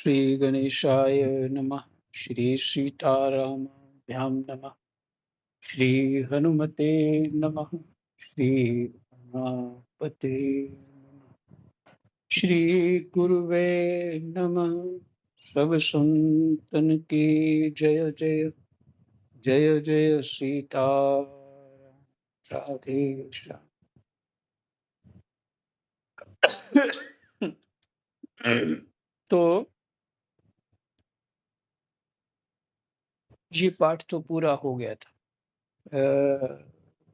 श्री गणेशाय नमः। श्री सीतारामाभ्यां नमः। श्री हनुमते नमः। श्री गणपते श्री गुरुवे नमः। सब संतन की जय जय। जय जय सीता राधे श्याम। तो ये पाठ तो पूरा हो गया था।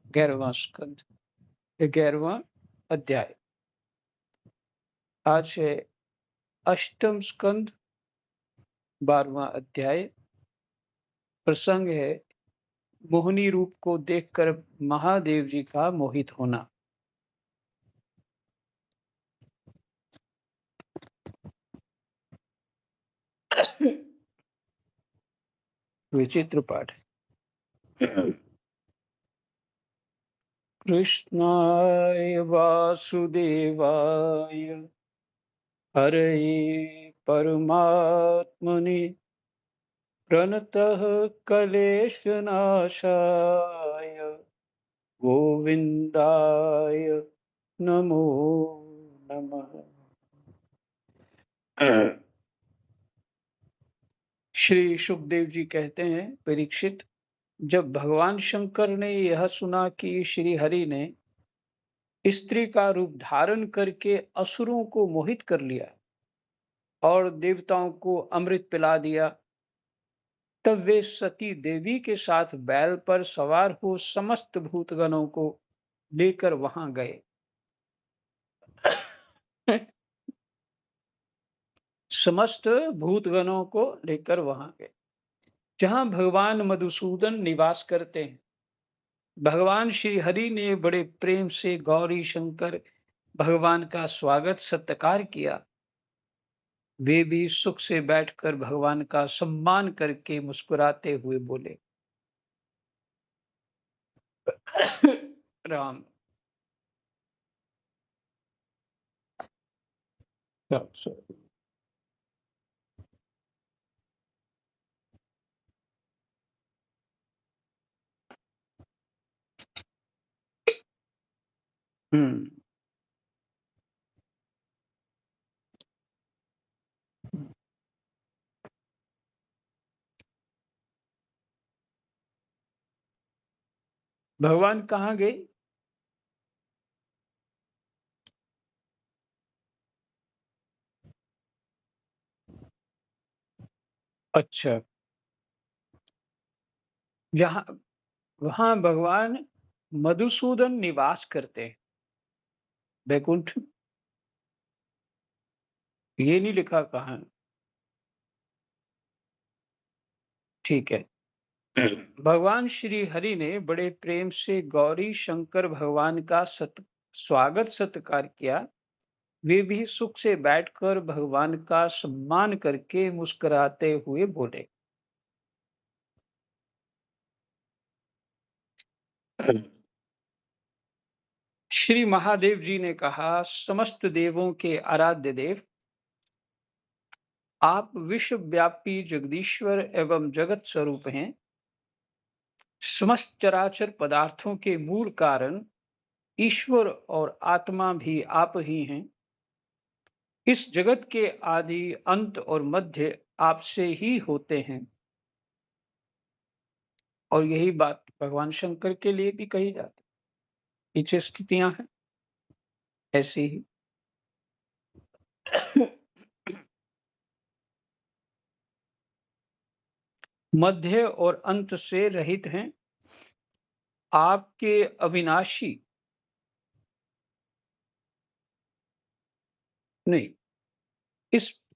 11वां स्कंद, 11वां अध्याय। आज है अष्टम स्कंद, 12वां अध्याय। प्रसंग है मोहिनी रूप को देखकर महादेव जी का मोहित होना। विचित्र पाठ है। कृष्णाय वासुदेवाय हरे परमात्मने प्रणतः क्लेशनाशाय गोविंदाय नमो नमः। श्री सुखदेव जी कहते हैं, परीक्षित, जब भगवान शंकर ने यह सुना कि श्री हरि ने स्त्री का रूप धारण करके असुरों को मोहित कर लिया और देवताओं को अमृत पिला दिया, तब वे सती देवी के साथ बैल पर सवार हो समस्त भूतगणों को लेकर वहां गए। समस्त भूतगणों को लेकर वहां गए जहां भगवान मधुसूदन निवास करते हैं। भगवान श्री हरि ने बड़े प्रेम से गौरी शंकर भगवान का स्वागत सत्कार किया। वे भी सुख से बैठकर भगवान का सम्मान करके मुस्कुराते हुए बोले, राम। हम्म। भगवान कहाँ गए? अच्छा, जहां वहां भगवान मधुसूदन निवास करते हैं। बैकुंठ ये नहीं लिखा कहाँ। ठीक है। भगवान श्री हरि ने बड़े प्रेम से गौरी शंकर भगवान का स्वागत सत्कार किया। वे भी सुख से बैठकर भगवान का सम्मान करके मुस्कुराते हुए बोले, श्री महादेव जी ने कहा, समस्त देवों के आराध्य देव, आप विश्वव्यापी जगदीश्वर एवं जगत स्वरूप हैं। समस्त चराचर पदार्थों के मूल कारण ईश्वर और आत्मा भी आप ही हैं। इस जगत के आदि अंत और मध्य आपसे ही होते हैं। और यही बात भगवान शंकर के लिए भी कही जाती। पीछे स्थितियां हैं ऐसी ही। मध्य और अंत से रहित हैं। आपके अविनाशी नहीं,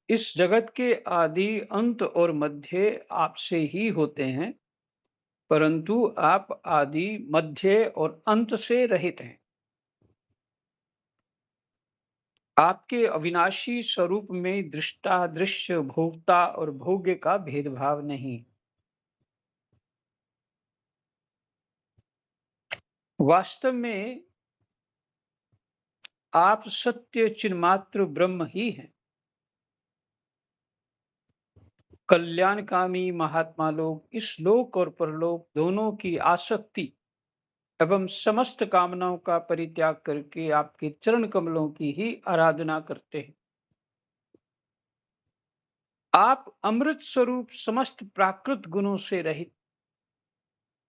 इस जगत के आदि अंत और मध्य आपसे ही होते हैं, परंतु आप आदि मध्य और अंत से रहित हैं। आपके अविनाशी स्वरूप में दृष्टा, दृश्य, भोक्ता और भोग्य का भेदभाव नहीं। वास्तव में आप सत्य चिन्मात्र ब्रह्म ही हैं। कल्याणकामी महात्मा लोग इस लोक और परलोक दोनों की आसक्ति एवं समस्त कामनाओं का परित्याग करके आपके चरण कमलों की ही आराधना करते हैं। आप अमृत स्वरूप समस्त प्राकृत गुणों से रहित,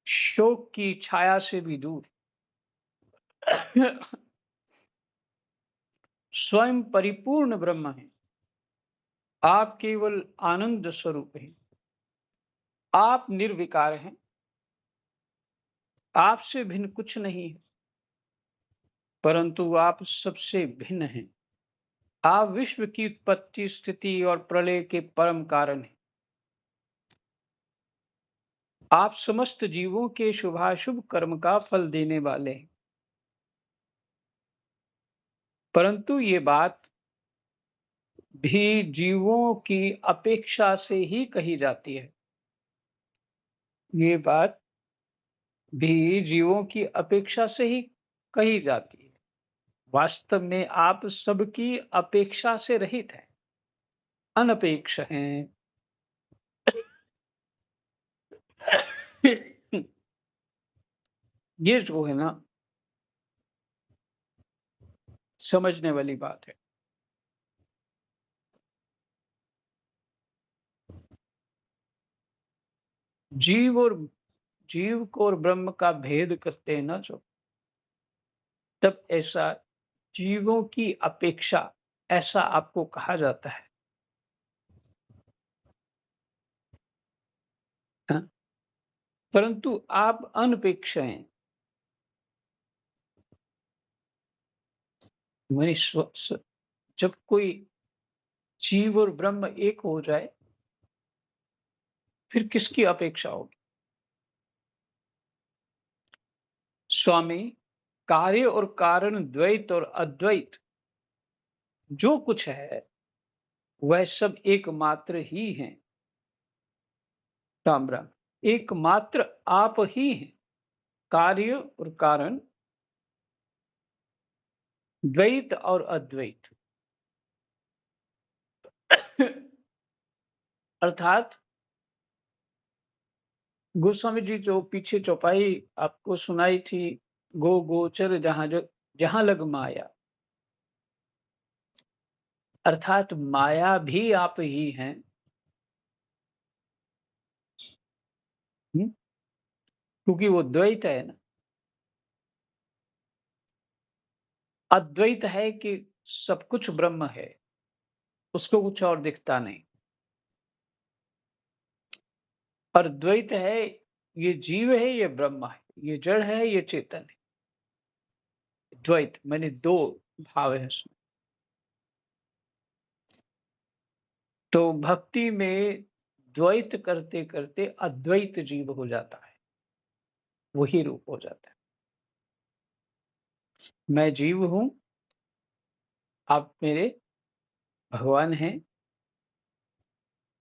शोक की छाया से भी दूर, स्वयं परिपूर्ण ब्रह्म हैं। आप केवल आनंद स्वरूप हैं। आप निर्विकार हैं। आपसे भिन्न कुछ नहीं है, परंतु आप सबसे भिन्न हैं। आप विश्व की उत्पत्ति, स्थिति और प्रलय के परम कारण हैं। आप समस्त जीवों के शुभाशुभ कर्म का फल देने वाले हैं। परंतु ये बात भी जीवों की अपेक्षा से ही कही जाती है। ये बात भी जीवों की अपेक्षा से ही कही जाती है। वास्तव में आप सबकी अपेक्षा से रहित हैं, अनपेक्ष हैं। ये जो है ना, समझने वाली बात है। जीव को और ब्रह्म का भेद करते हैं ना जो, तब ऐसा जीवों की अपेक्षा ऐसा आपको कहा जाता है। हाँ? परंतु आप अनपेक्ष हैं। माने जब कोई जीव और ब्रह्म एक हो जाए, फिर किसकी अपेक्षा होगी? स्वामी, कार्य और कारण, द्वैत और अद्वैत जो कुछ है वह सब एकमात्र ही है। राम राम। एकमात्र आप ही हैं। कार्य और कारण, द्वैत और अद्वैत। अर्थात गोस्वामी जी जो पीछे चौपाई आपको सुनाई थी, गो गोचर जहां लग माया, अर्थात माया भी आप ही हैं। क्योंकि वो द्वैत है ना। अद्वैत है कि सब कुछ ब्रह्म है, उसको कुछ और दिखता नहीं। और द्वैत है, ये जीव है, ये ब्रह्म है, ये जड़ है, ये चेतन है। द्वैत मैंने दो भाव है उसमें। तो भक्ति में द्वैत करते करते अद्वैत जीव हो जाता है, वही रूप हो जाता है। मैं जीव हूं, आप मेरे भगवान हैं,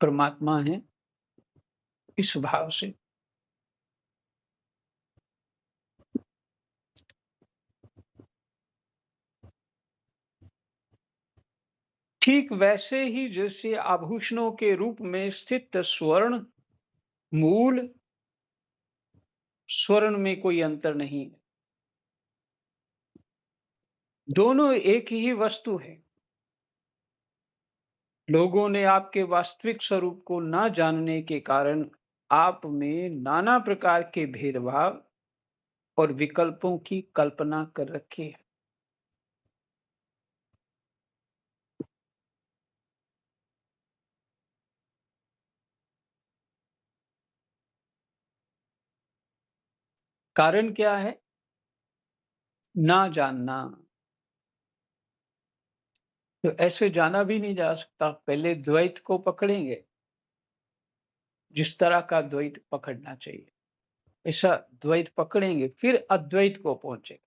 परमात्मा हैं, इस भाव से। ठीक वैसे ही जैसे आभूषणों के रूप में स्थित स्वर्ण मूल, स्वर्ण में कोई अंतर नहीं है, दोनों एक ही वस्तु है। लोगों ने आपके वास्तविक स्वरूप को न जानने के कारण आप में नाना प्रकार के भेदभाव और विकल्पों की कल्पना कर रखी है। कारण क्या है? ना जानना। तो ऐसे जाना भी नहीं जा सकता। पहले द्वैत को पकड़ेंगे, जिस तरह का द्वैत पकड़ना चाहिए ऐसा द्वैत पकड़ेंगे, फिर अद्वैत को पहुंचेंगे,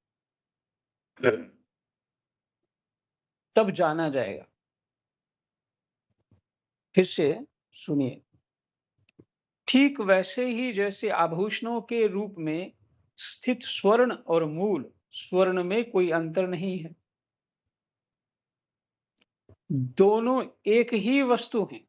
तब जाना जाएगा। फिर से सुनिए। ठीक वैसे ही जैसे आभूषणों के रूप में स्थित स्वर्ण और मूल, स्वर्ण में कोई अंतर नहीं है, दोनों एक ही वस्तु हैं।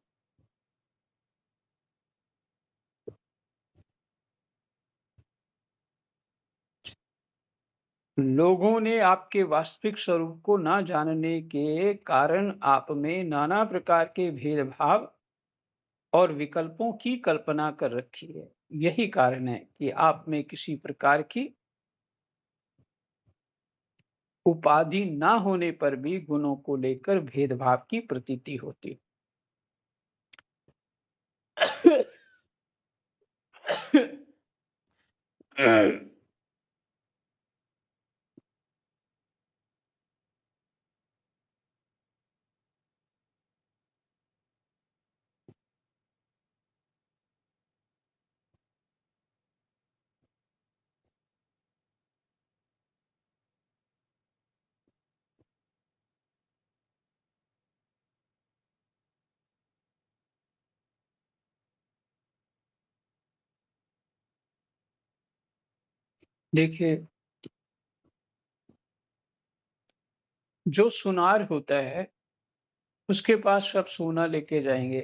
लोगों ने आपके वास्तविक स्वरूप को ना जानने के कारण आप में नाना प्रकार के भेदभाव और विकल्पों की कल्पना कर रखी है। यही कारण है कि आप में किसी प्रकार की उपाधि ना होने पर भी गुणों को लेकर भेदभाव की प्रतीति होती है। देखिए, जो सुनार होता है, उसके पास सब सोना लेके जाएँगे,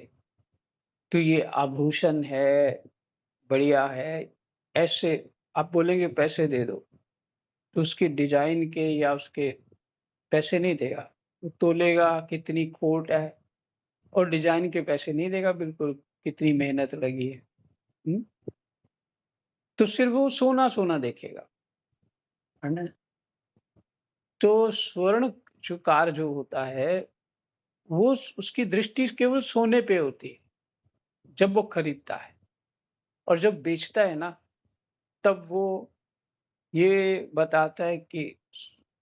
तो ये आभूषण है, बढ़िया है, ऐसे आप बोलेंगे पैसे दे दो, तो उसकी डिज़ाइन के या उसके पैसे नहीं देगा। वो तोलेगा कितनी खोट है और डिज़ाइन के पैसे नहीं देगा बिल्कुल, कितनी मेहनत लगी है। हुँ? तो सिर्फ़ वो सोना-सोना देखेगा, है ना? तो स्वर्ण जो कार जो होता है, वो उसकी दृष्टि केवल सोने पे होती है, जब वो खरीदता है और जब बेचता है ना, तब वो ये बताता है कि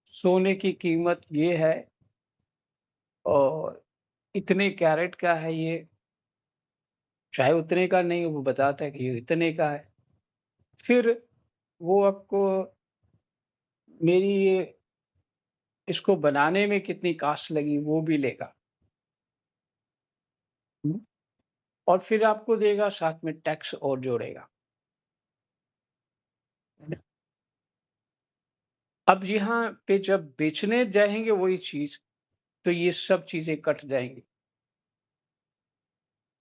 सोने की कीमत ये है और इतने कैरेट का है ये, चाहे उतने का नहीं हो, वो बताता है कि ये इतने का है। फिर वो आपको मेरी ये इसको बनाने में कितनी कॉस्ट लगी वो भी लेगा। हुँ, और फिर आपको देगा साथ में टैक्स और जोड़ेगा। है ना? अब यहाँ पे जब बेचने जाएँगे वही चीज़, तो ये सब चीज़ें कट जाएँगी।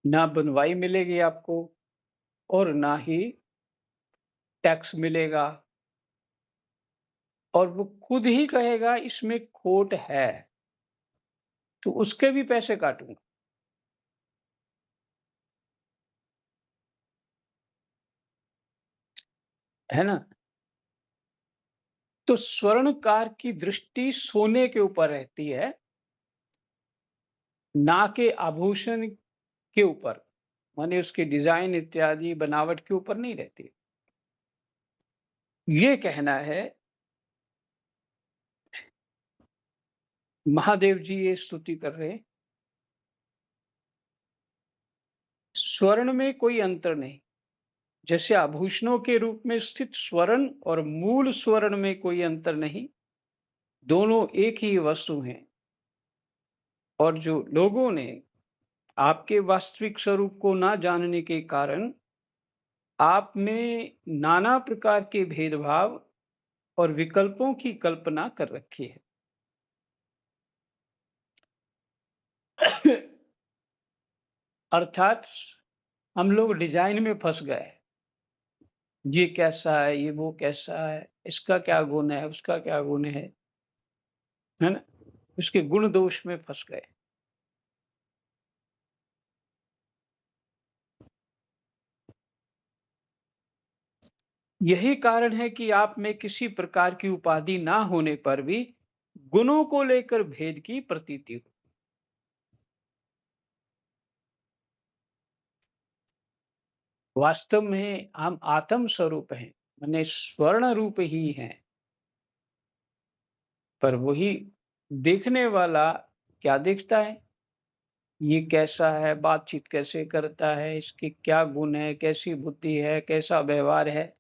ना बनवाई मिलेगी आपको और ना ही टैक्स मिलेगा और वो खुद ही कहेगा इसमें खोट है, तो उसके भी पैसे काटूँगा, है ना? तो स्वर्णकार की दृष्टि सोने के ऊपर रहती है, ना कि आभूषण के ऊपर, माने उसकी डिज़ाइन इत्यादि बनावट के ऊपर नहीं रहती। ये कहना है महादेव जी ये स्तुति कर रहे हैं, स्वर्ण में कोई अंतर नहीं। जैसे आभूषणों के रूप में स्थित स्वर्ण और मूल स्वर्ण में कोई अंतर नहीं, दोनों एक ही वस्तु हैं और जो लोगों ने आपके वास्तविक स्वरूप को ना जानने के कारण आप में नाना प्रकार के भेदभाव और विकल्पों की कल्पना कर रखी है। अर्थात हम लोग डिजाइन में फंस गए। ये कैसा है, ये वो कैसा है, इसका क्या गुण है, उसका क्या गुण है ना? उसके गुण दोष में फंस गए। यही कारण है कि आप में किसी प्रकार की उपाधि ना होने पर भी गुणों को लेकर भेद की प्रतीति हो। वास्तव में हम आत्म स्वरूप हैं, माने स्वर्ण रूप ही हैं, पर वही देखने वाला क्या देखता है, ये कैसा है, बातचीत कैसे करता है, इसके क्या गुण है, कैसी बुद्धि है, कैसा व्यवहार है,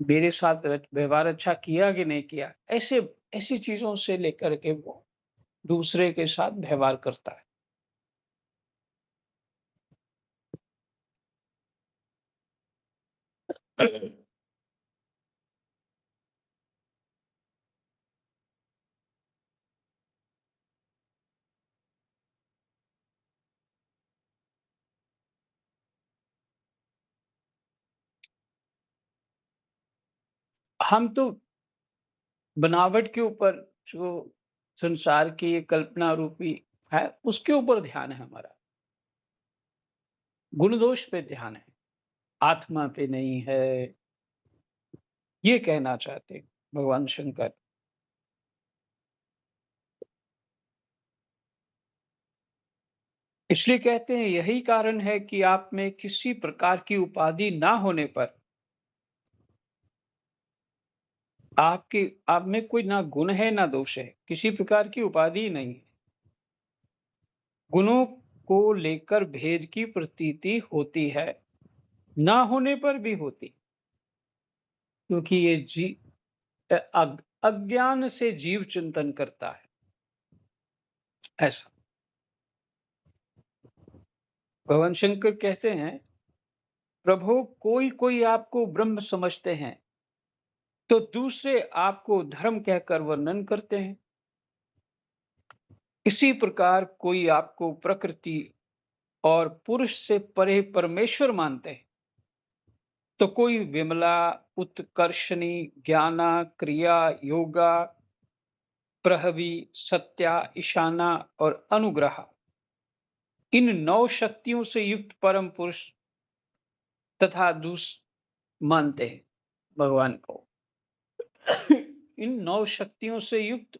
मेरे साथ व्यवहार अच्छा किया कि नहीं किया, ऐसे ऐसी चीजों से लेकर के वो दूसरे के साथ व्यवहार करता है। हम तो बनावट के ऊपर, जो संसार की ये कल्पना रूपी है, उसके ऊपर ध्यान है हमारा, गुण दोष पे ध्यान है, आत्मा पे नहीं है, ये कहना चाहते हैं भगवान शंकर। इसलिए कहते हैं यही कारण है कि आप में किसी प्रकार की उपाधि ना होने पर आपके आप में कोई ना गुण है ना दोष है, किसी प्रकार की उपाधि ही नहीं है। गुणों को लेकर भेद की प्रतीति होती है, ना होने पर भी होती, क्योंकि ये अज्ञान से जीव चिंतन करता है ऐसा। भगवान शंकर कहते हैं, प्रभु कोई कोई आपको ब्रह्म समझते हैं, तो दूसरे आपको धर्म कहकर वर्णन करते हैं। इसी प्रकार कोई आपको प्रकृति और पुरुष से परे परमेश्वर मानते हैं, तो कोई विमला, उत्कर्षणी, ज्ञाना, क्रिया, योगा, प्रहवी, सत्या, ईशाना और अनुग्रह, इन 9 शक्तियों से युक्त परम पुरुष तथा दूस मानते हैं भगवान को। इन 9 शक्तियों से युक्त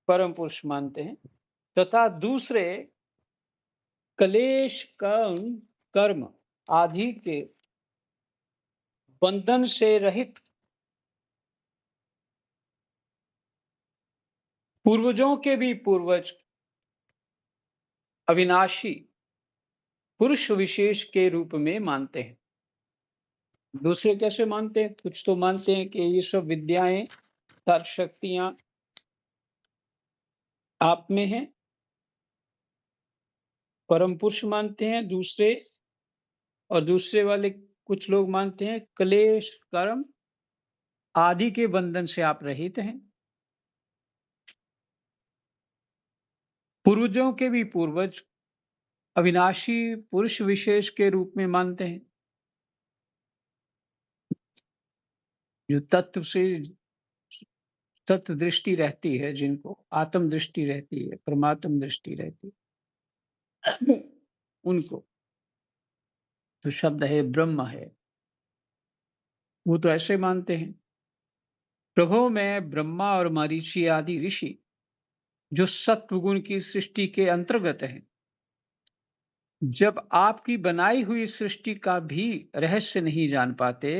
परम पुरुष मानते हैं तथा दूसरे क्लेश, कर्म आदि के बंधन से रहित, पूर्वजों के भी पूर्वज, अविनाशी पुरुष विशेष के रूप में मानते हैं। दूसरे कैसे मानते हैं? कुछ तो मानते हैं कि ये सब विद्याएं, तर्क शक्तियां आप में हैं, परम पुरुष मानते हैं दूसरे, और दूसरे वाले कुछ लोग मानते हैं क्लेश, कर्म आदि के बंधन से आप रहित हैं। पूर्वजों के भी पूर्वज अविनाशी पुरुष विशेष के रूप में मानते हैं, जो तत्व दृष्टि रहती है, जिनको आत्म दृष्टि रहती है, परमात्म दृष्टि रहती है, उनको तो शब्द है ब्रह्म है, वो तो ऐसे मानते हैं। प्रभु में ब्रह्मा और मरीचि आदि ऋषि जो सत्वगुण की सृष्टि के अंतर्गत हैं, जब आपकी बनाई हुई सृष्टि का भी रहस्य नहीं जान पाते,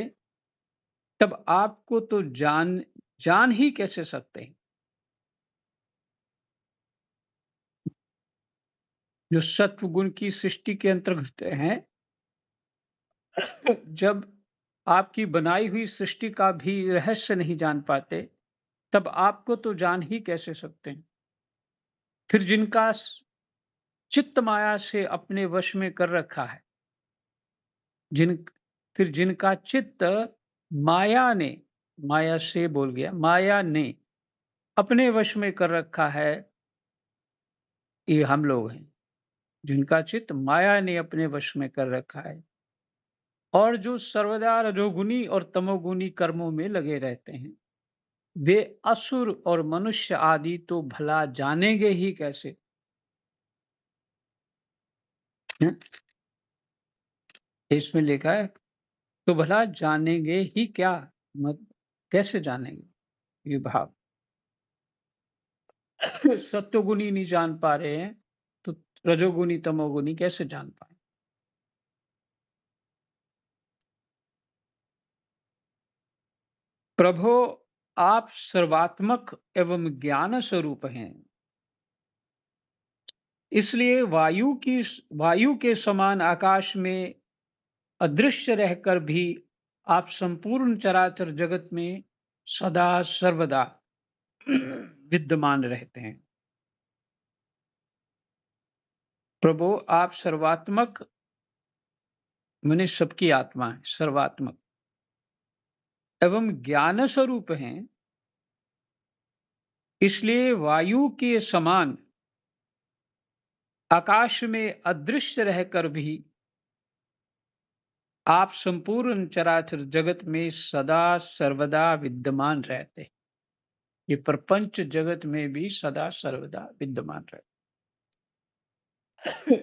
तब आपको तो जान ही कैसे सकते हैं। जो सत्व गुण की सृष्टि के अंतर्गत हैं, जब आपकी बनाई हुई सृष्टि का भी रहस्य नहीं जान पाते, तब आपको तो जान ही कैसे सकते हैं। फिर जिनका चित्त माया से अपने वश में कर रखा है, जिन फिर जिनका चित्त माया ने, माया से बोल गया, माया ने अपने वश में कर रखा है, ये हम लोग हैं, जिनका चित्त माया ने अपने वश में कर रखा है, और जो सर्वदा रजोगुनी और तमोगुनी कर्मों में लगे रहते हैं, वे असुर और मनुष्य आदि तो भला जानेंगे ही कैसे। हैं? इसमें लिखा है, तो भला जानेंगे ही क्या, मत कैसे जानेंगे ये भाव। सत्वगुणी नहीं जान पा रहे हैं, तो रजोगुनी तमोगुनी कैसे जान पाए। प्रभो, आप सर्वात्मक एवं ज्ञान स्वरूप हैं, इसलिए वायु के समान आकाश में अदृश्य रहकर भी आप संपूर्ण चराचर जगत में सदा सर्वदा विद्यमान रहते हैं। प्रभु, आप सर्वात्मक माने सबकी आत्मा है, सर्वात्मक एवं ज्ञान स्वरूप हैं, इसलिए वायु के समान आकाश में अदृश्य रहकर भी आप संपूर्ण चराचर जगत में सदा सर्वदा विद्यमान रहते हैं। ये प्रपंच जगत में भी सदा सर्वदा विद्यमान रहते हैं।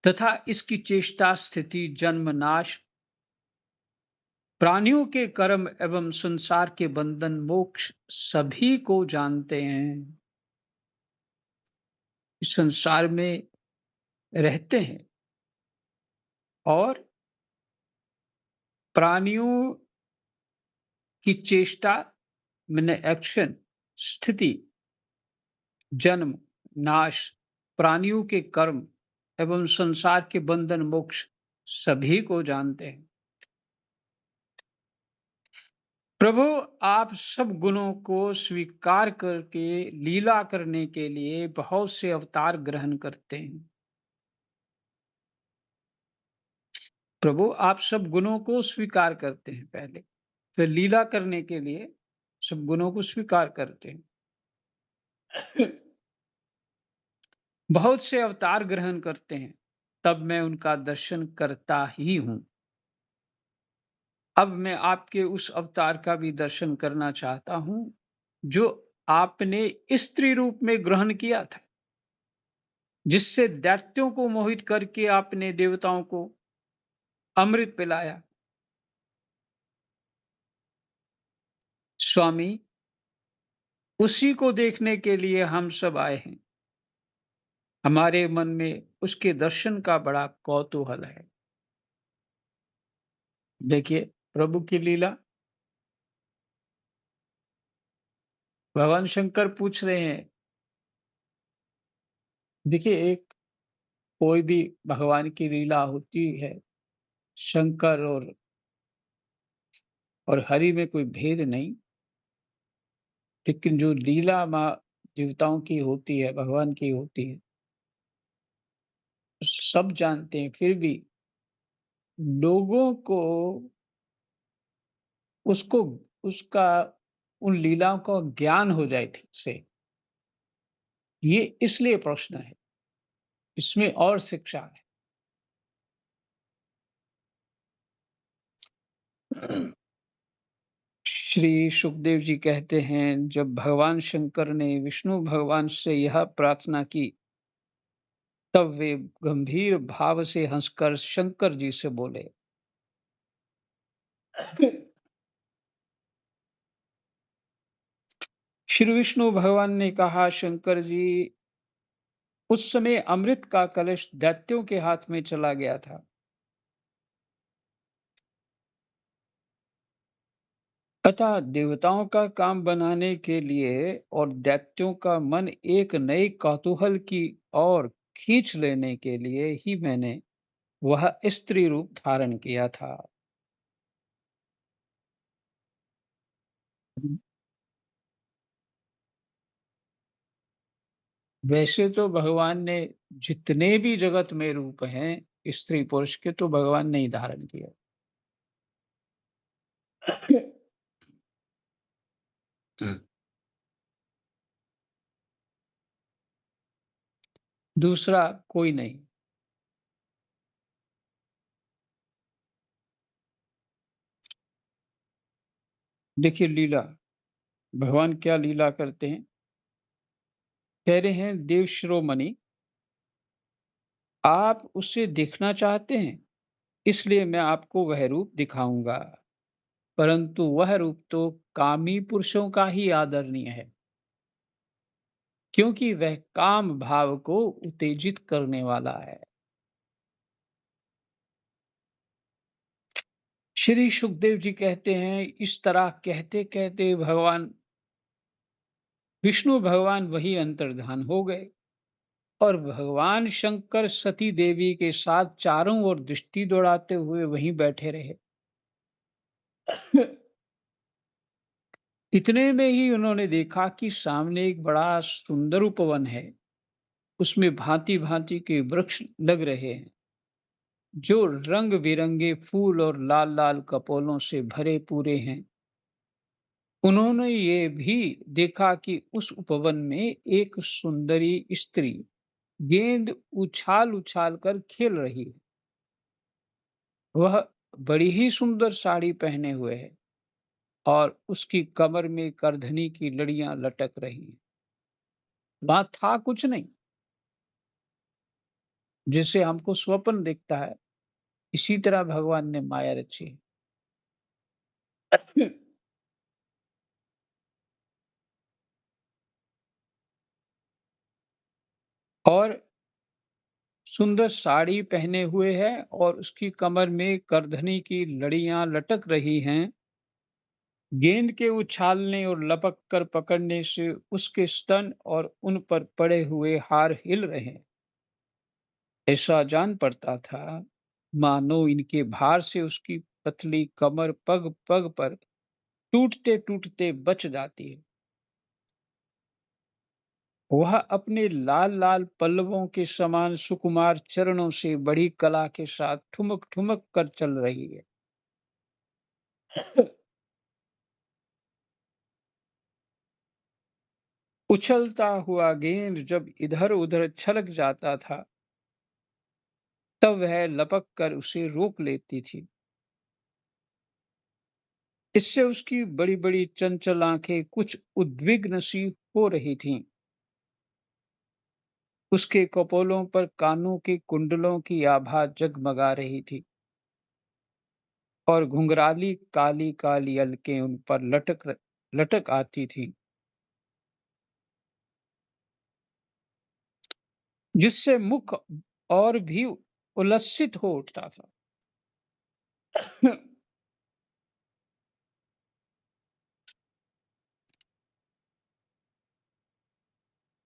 तथा इसकी चेष्टा, स्थिति, जन्म, नाश, प्राणियों के कर्म एवं संसार के बंधन, मोक्ष सभी को जानते हैं। इस संसार में रहते हैं और प्राणियों की चेष्टा मैंने एक्शन, स्थिति, जन्म, नाश, प्राणियों के कर्म एवं संसार के बंधन, मोक्ष सभी को जानते हैं। प्रभु, आप सब गुणों को स्वीकार करके लीला करने के लिए बहुत से अवतार ग्रहण करते हैं। प्रभु, आप सब गुणों को स्वीकार करते हैं पहले, फिर लीला करने के लिए सब गुणों को स्वीकार करते हैं। बहुत से अवतार ग्रहण करते हैं, तब मैं उनका दर्शन करता ही हूं। अब मैं आपके उस अवतार का भी दर्शन करना चाहता हूं जो आपने स्त्री रूप में ग्रहण किया था, जिससे दैत्यों को मोहित करके आपने देवताओं को अमृत पिलाया। स्वामी, उसी को देखने के लिए हम सब आए हैं। हमारे मन में उसके दर्शन का बड़ा कौतूहल है। देखिए प्रभु की लीला। भगवान शंकर पूछ रहे हैं, देखिए एक कोई भी भगवान की लीला होती है, शंकर और हरि में कोई भेद नहीं, लेकिन जो लीला माँ देवताओं की होती है, भगवान की होती है, सब जानते हैं, फिर भी लोगों को उसको उसका उन लीलाओं का ज्ञान हो जाए ठीक से, ये इसलिए प्रश्न है। इसमें और शिक्षा है। श्री सुखदेव जी कहते हैं, जब भगवान शंकर ने विष्णु भगवान से यह प्रार्थना की, तब वे गंभीर भाव से हंसकर शंकर जी से बोले। श्री विष्णु भगवान ने कहा, शंकर जी, उस समय अमृत का कलश दैत्यों के हाथ में चला गया था। अतः देवताओं का काम बनाने के लिए और दैत्यों का मन एक नए कौतूहल की ओर खींच लेने के लिए ही मैंने वह स्त्री रूप धारण किया था। वैसे तो भगवान ने जितने भी जगत में रूप हैं, स्त्री पुरुष के, तो भगवान ने ही धारण किया। दूसरा कोई नहीं। देखिए लीला, भगवान क्या लीला करते हैं। कह रहे हैं, देव शिरोमणि, आप उसे देखना चाहते हैं, इसलिए मैं आपको वह रूप दिखाऊंगा। परंतु वह रूप तो कामी पुरुषों का ही आदरणीय है, क्योंकि वह काम भाव को उत्तेजित करने वाला है। श्री सुखदेव जी कहते हैं, इस तरह कहते कहते भगवान विष्णु भगवान वही अंतर्धान हो गए और भगवान शंकर सती देवी के साथ चारों ओर दृष्टि दौड़ाते हुए वहीं बैठे रहे। इतने में ही उन्होंने देखा कि सामने एक बड़ा सुंदर उपवन है। उसमें भांति भांति के वृक्ष लग रहे हैं, जो रंग बिरंगे फूल और लाल लाल कपोलों से भरे पूरे हैं। उन्होंने ये भी देखा कि उस उपवन में एक सुंदरी स्त्री गेंद उछाल उछाल कर खेल रही है। वह बड़ी ही सुंदर साड़ी पहने हुए है और उसकी कमर में करधनी की लड़ियां लटक रही हैं। वहां था कुछ नहीं, जिसे हमको स्वप्न दिखता है, इसी तरह भगवान ने माया रची है। और सुंदर साड़ी पहने हुए है और उसकी कमर में करधनी की लड़ियां लटक रही हैं। गेंद के उछालने और लपक कर पकड़ने से उसके स्तन और उन पर पड़े हुए हार हिल रहे हैं। ऐसा जान पड़ता था मानो इनके भार से उसकी पतली कमर पग पग पर टूटते टूटते बच जाती है। वह अपने लाल लाल पल्लवों के समान सुकुमार चरणों से बड़ी कला के साथ ठुमक ठुमक कर चल रही है। उछलता हुआ गेंद जब इधर उधर छलक जाता था, तब वह लपक कर उसे रोक लेती थी। इससे उसकी बड़ी बड़ी चंचल आंखें कुछ उद्विग्न सी हो रही थीं। उसके कपोलों पर कानों के कुंडलों की आभा जगमगा रही थी और घुंघराली काली काली अलकें उन पर लटक आती थीं, जिससे मुख और भी उल्लसित हो उठता था।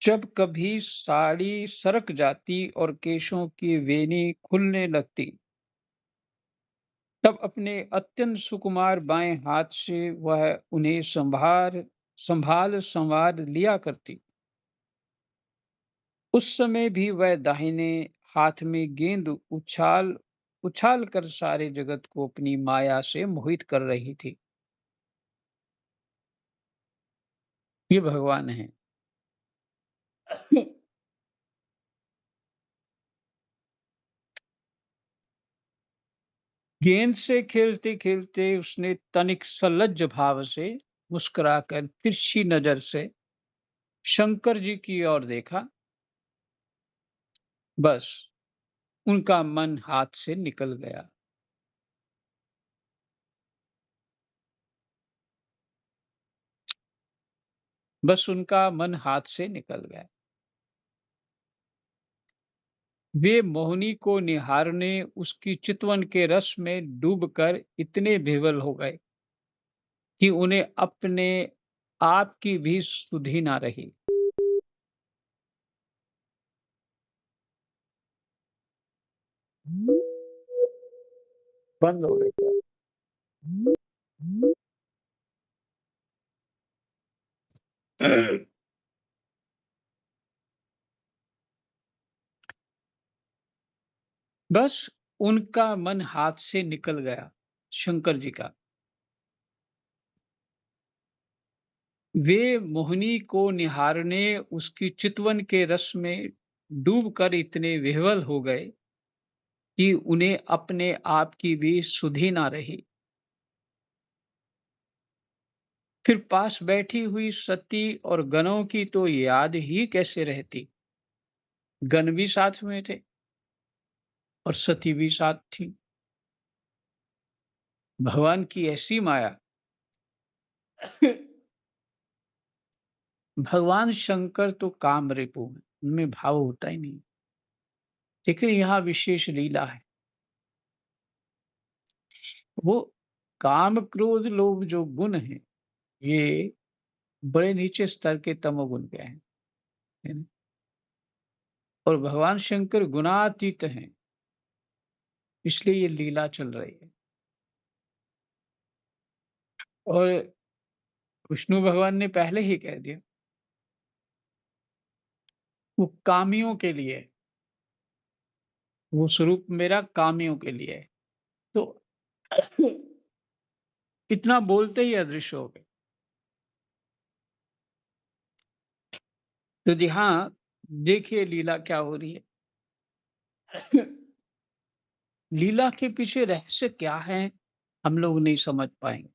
जब कभी साड़ी सरक जाती और केशों की वेनी खुलने लगती, तब अपने अत्यंत सुकुमार बाएं हाथ से वह उन्हें संभाल संवार लिया करती। उस समय भी वह दाहिने हाथ में गेंद उछाल उछाल कर सारे जगत को अपनी माया से मोहित कर रही थी। ये भगवान है। गेंद से खेलते खेलते उसने तनिक सलज्ज भाव से मुस्कुराकर तिरछी नजर से शंकर जी की ओर देखा। बस उनका मन हाथ से निकल गया। बस उनका मन हाथ से निकल गया। वे मोहिनी को निहारने उसकी चितवन के रस में डूबकर इतने विह्वल हो गए कि उन्हें अपने आप की भी सुधि ना रही। बंद हो गई। बस उनका मन हाथ से निकल गया, शंकर जी का। वे मोहिनी को निहारने उसकी चितवन के रस में डूबकर इतने विह्वल हो गए कि उन्हें अपने आप की भी सुधि ना रही। फिर पास बैठी हुई सती और गणों की तो याद ही कैसे रहती। गण भी साथ में थे और सती भी साथ थी। भगवान की ऐसी माया। भगवान शंकर तो काम रिपु हैं, उनमें भाव होता ही नहीं। लेकिन यहाँ विशेष लीला है। वो काम क्रोध लोभ जो गुण है, ये बड़े नीचे स्तर के तमोगुण के हैं, है ना? और भगवान शंकर गुणातीत हैं, इसलिए ये लीला चल रही है। और विष्णु भगवान ने पहले ही कह दिया, वो कामियों के लिए है, वो स्वरूप मेरा कामियों के लिए है। तो इतना बोलते ही अदृश्य हो गए। तो जी हाँ, देखिए लीला क्या हो रही है। लीला के पीछे रहस्य क्या है, हम लोग नहीं समझ पाएँगे।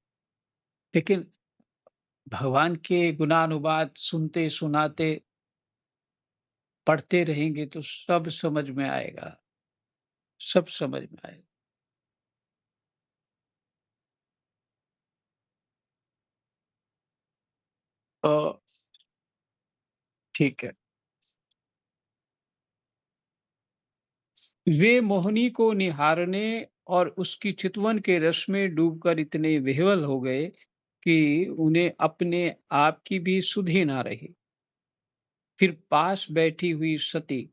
लेकिन भगवान के गुणानुवाद सुनते, सुनाते, पढ़ते रहेंगे तो सब समझ में आएगा, सब समझ में आएगा। अ, ठीक है। वे मोहिनी को निहारने और उसकी चितवन के रस में डूबकर इतने विह्वल हो गए कि उन्हें अपने आप की भी सुधि ना रही। फिर पास बैठी हुई सती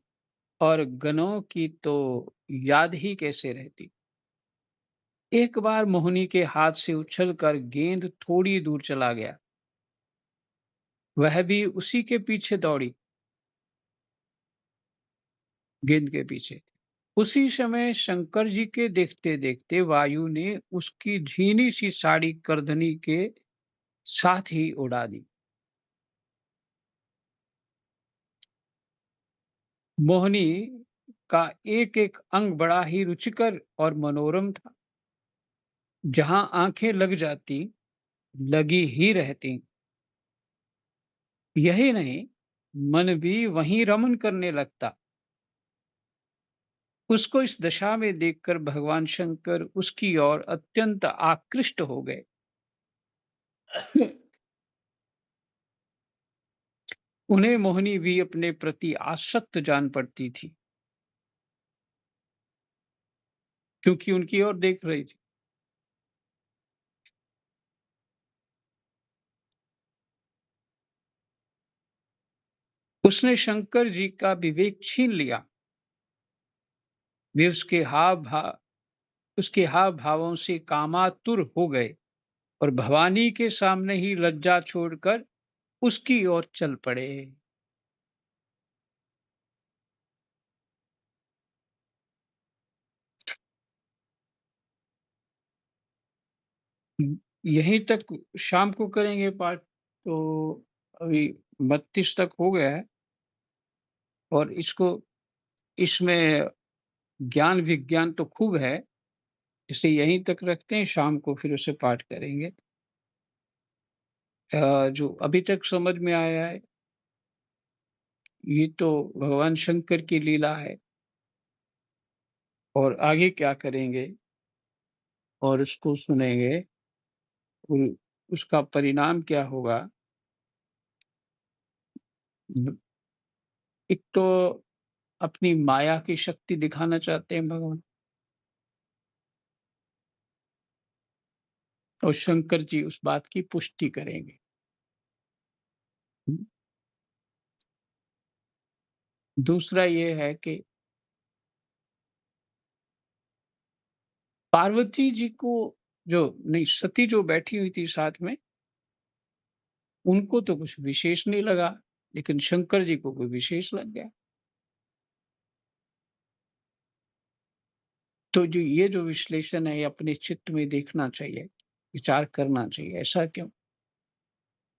और गनों की तो याद ही कैसे रहती। एक बार मोहिनी के हाथ से उछलकर गेंद थोड़ी दूर चला गया। वह भी उसी के पीछे दौड़ी, गेंद के पीछे। उसी समय शंकर जी के देखते देखते वायु ने उसकी झीनी सी साड़ी करधनी के साथ ही उड़ा दी। मोहिनी का एक एक अंग बड़ा ही रुचिकर और मनोरम था। जहां आंखें लग जाती, लगी ही रहती। यही नहीं, मन भी वहीं रमन करने लगता। उसको इस दशा में देखकर भगवान शंकर उसकी ओर अत्यंत आकृष्ट हो गए। उन्हें मोहिनी भी अपने प्रति आसक्त जान पड़ती थी, क्योंकि उनकी ओर देख रही थी। उसने शंकर जी का विवेक छीन लिया। वे उसके हाव भावों से कामातुर हो गए और भवानी के सामने ही लज्जा छोड़कर उसकी ओर चल पड़े। यहीं तक शाम को करेंगे पाठ। तो अभी 32 तक हो गया है और इसको इसमें ज्ञान विज्ञान तो खूब है। इसे यहीं तक रखते हैं, शाम को फिर उसे पाठ करेंगे। जो अभी तक समझ में आया है, ये तो भगवान शंकर की लीला है। और आगे क्या करेंगे और उसको सुनेंगे, उ उसका परिणाम क्या होगा। ब एक तो अपनी माया की शक्ति दिखाना चाहते हैं भगवान, और शंकर जी उस बात की पुष्टि करेंगे। हुँ। दूसरा ये है कि पार्वती जी को, जो नहीं, सती जो बैठी हुई थी साथ में, उनको तो कुछ विशेष नहीं लगा, लेकिन शंकर जी को कोई विशेष लग गया। तो जो ये जो विश्लेषण है, ये अपने चित्त में देखना चाहिए, विचार करना चाहिए। ऐसा क्यों?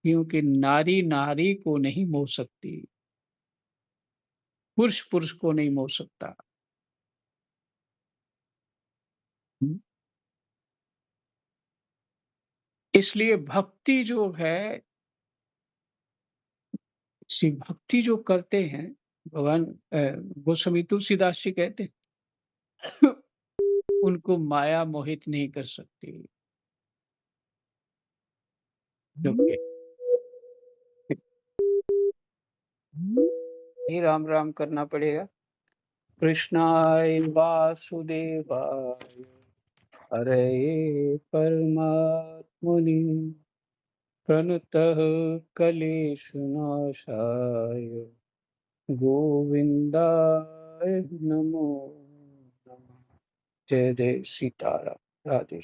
क्योंकि नारी नारी को नहीं मोह सकती, पुरुष पुरुष को नहीं मोह सकता। हुँ। इसलिए भक्ति जो है, भक्ति जो करते हैं भगवान, गोस्वामी तुलसीदास जी कहते हैं, उनको माया मोहित नहीं कर सकती। ओके। ही राम राम करना पड़ेगा। कृष्णाय वासुदेवाय हरे परमात्मने प्रणतः क्लेशनाशाय गोविंदाय नमो नमः। जय जय सीताराम। राधे